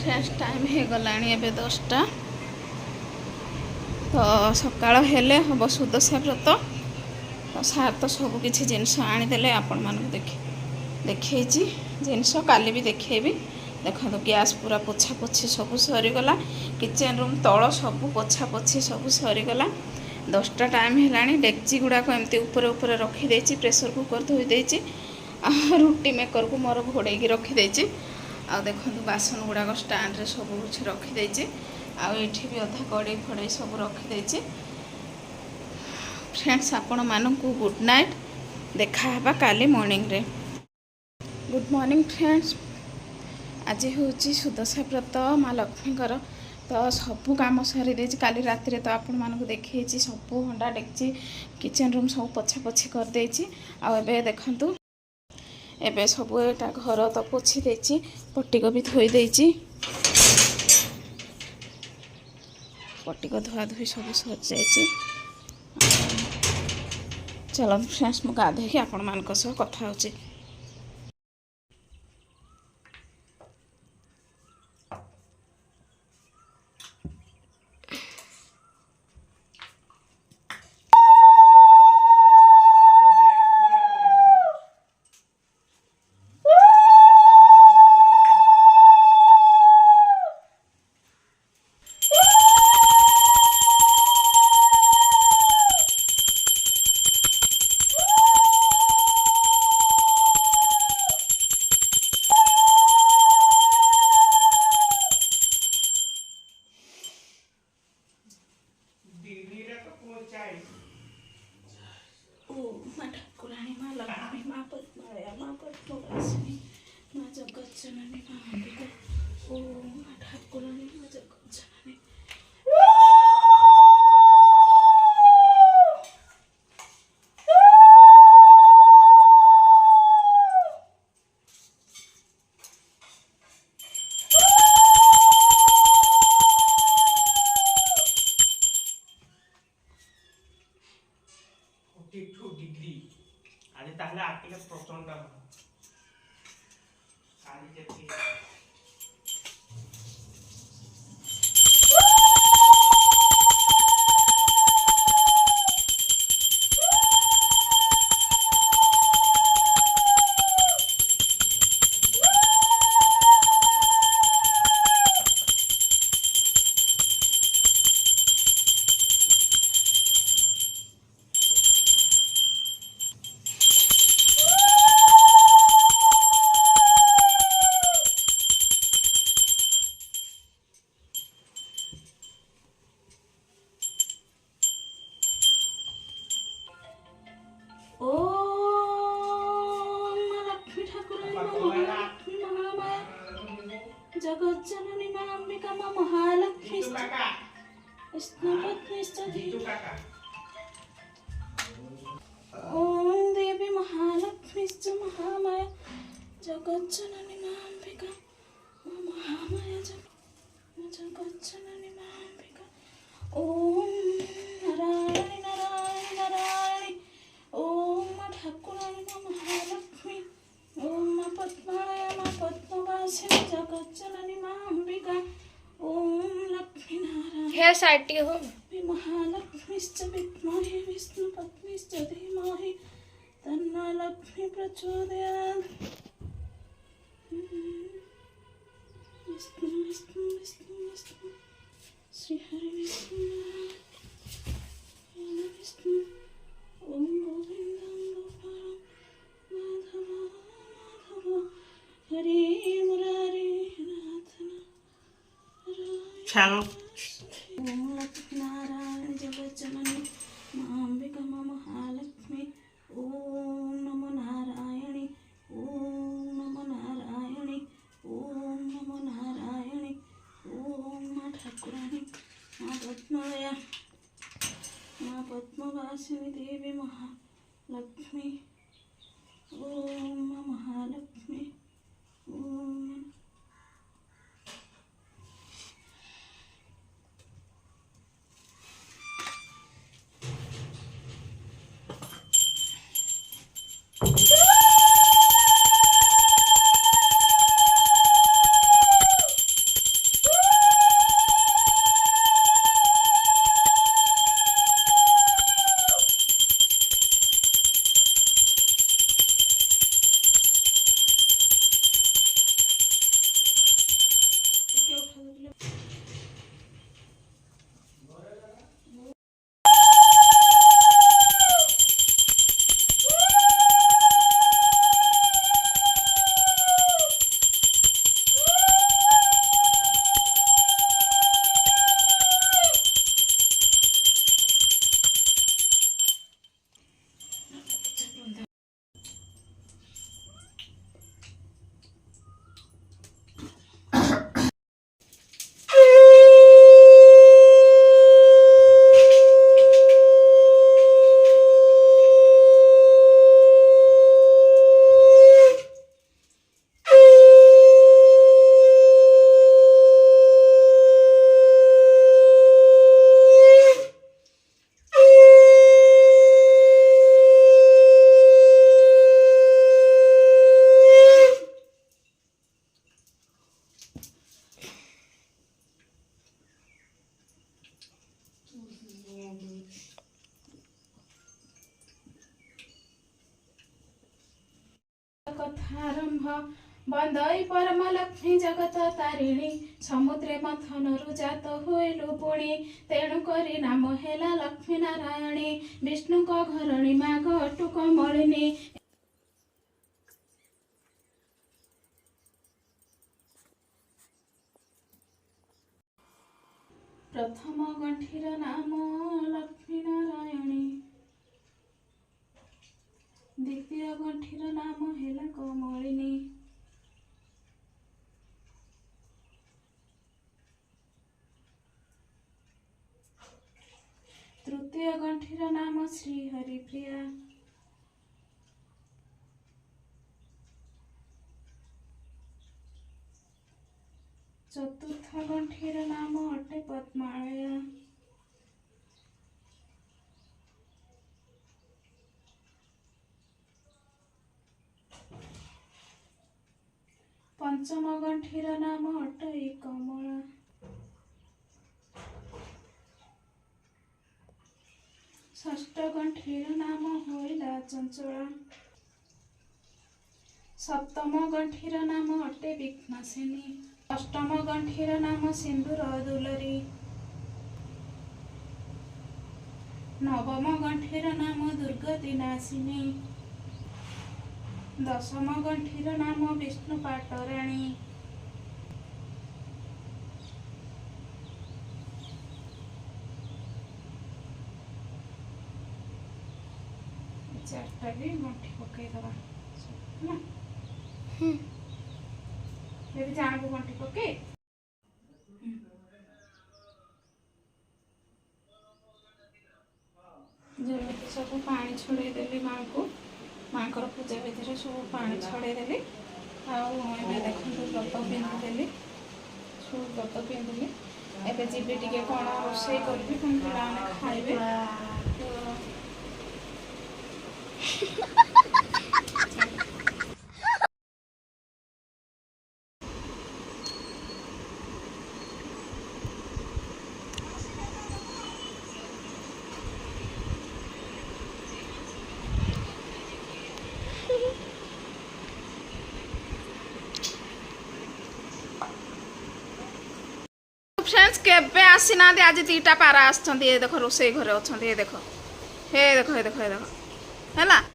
Friends time हो गला एबे 10टा तो सकाळ हेले हम सुदशा व्रत तो सार तो सबकि जिनस आनीदे आपण मानक देखी जिनस काली भी देखेबी देखो गैस पूरा पोछा पोछी सब सरीगला किचेन रूम तल सब पोछा पोछी सब सरीगला 10टा टाइम है डेक्ची गुड़ाक एमती ऊपर ऊपर रखीदे प्रेसर कुकर धोईदे रुटी मेकर को मोर घोड़े रखीदे आ देखो बासन गुड़ाक स्टाण्ड रे सब कुछ रखीदे आठी भी अधा कड़े फड़े सब रखीदे फ्रेंड्स आपण मानू गुड नाइट देखा काली मॉर्निंग रे गुड मॉर्निंग फ्रेंड्स आज हूँ सुदशा व्रत माँ लक्ष्मीकर तो सबू कम सारी दे काली रात तो आपण मानक देखी सबू हंडा डेक्ची किचेन रूम सब पोछा पोछी करदे आबे देखु एबे सब एटा घर तो पोछी देची पट्टिक भी धोईदे पट्टिक धुआ धुई सब सर जाइए चलो फ्रेंड्स मु गाधे आपण मान कथा होची डिग्री आणि ताहले आकेले प्रचंड आणि जेती जगत जननी मां अंबिका मां महालक्ष्मी ओम देवी महालक्ष्मी महामाया जगत जननी मां अंबिका मां महामाया जगत जननी मां अंबिका ओम नारायणी नारायणी नारायणी ओम ठाकुराणी मां महालक्ष्मी ओम मां पद्मालया मां पद्मवासिनी जगत जननी मां अंबिका ओम लक्ष्मी नारायण हेयर साइड हो महालक्ष्मीश्च विद्महे विष्णुपत्नीश्च धीमहि तन्नो लक्ष्मी प्रचोदयात् विष्णु विष्णु विष्णु विष्णु श्री हरि विष्णु नारायण विष्णु ओम गोविंदं गोपालं माधव माधव हरे मुरारे नाथ चलो ओम लक्ष्मी नारायण जगत जननी मां अंबिका मां महालक्ष्मी ओम नमो नारायणी ओम नमो नारायणी ओम नमो नारायणी ओम मां ठाकुराणी मां पद्मालया मां पद्मवासिनी देवी महालक्ष्मी ओम मां महालक्ष्मी ओम कथारंभ बंदई परम लक्ष्मी जगत तारिणी समुद्रे मंथनरु जात होइलु पुणी तेणु करी नाम हेला लक्ष्मी नारायणी विष्णु को घरणी माग अटुक मलिनी। प्रथम गंठीर नाम लक्ष्मी नारायणी द्वितीय गंठीर नाम हेला कमलिनी तृतीय गंठीर नाम श्री हरिप्रिया चतुर्थ गंठीर नाम अटे पद्मालया पंचम गंठीर नाम अटई कमला षष्ठ गंठीर नाम होइला चंचला सप्तम गंठीर नाम अटे विघ्नसिनी अष्टम गंठीर नाम सिंदूर दुलरी नवम गंठीर नाम दुर्गति नाशिनी दशम गंठीर नाम विष्णु पाटराणी चारटा भी गंठी पकईदबा जानबू गंठी पकई जमी सब पानी छड़ेदेली माँ को माँकर पूजा विधि सब पानी छड़ेदेली आए देखते व्रत पिंधिदेली सब व्रत पिंधिली एवं जी टे कौन रोषे करी पिलाने खाइबे फ्रेंड्स केबे आसीना आज दीटा पारा आस देख रोसे घरे अच्छा देख हे देख हे देख हे देख है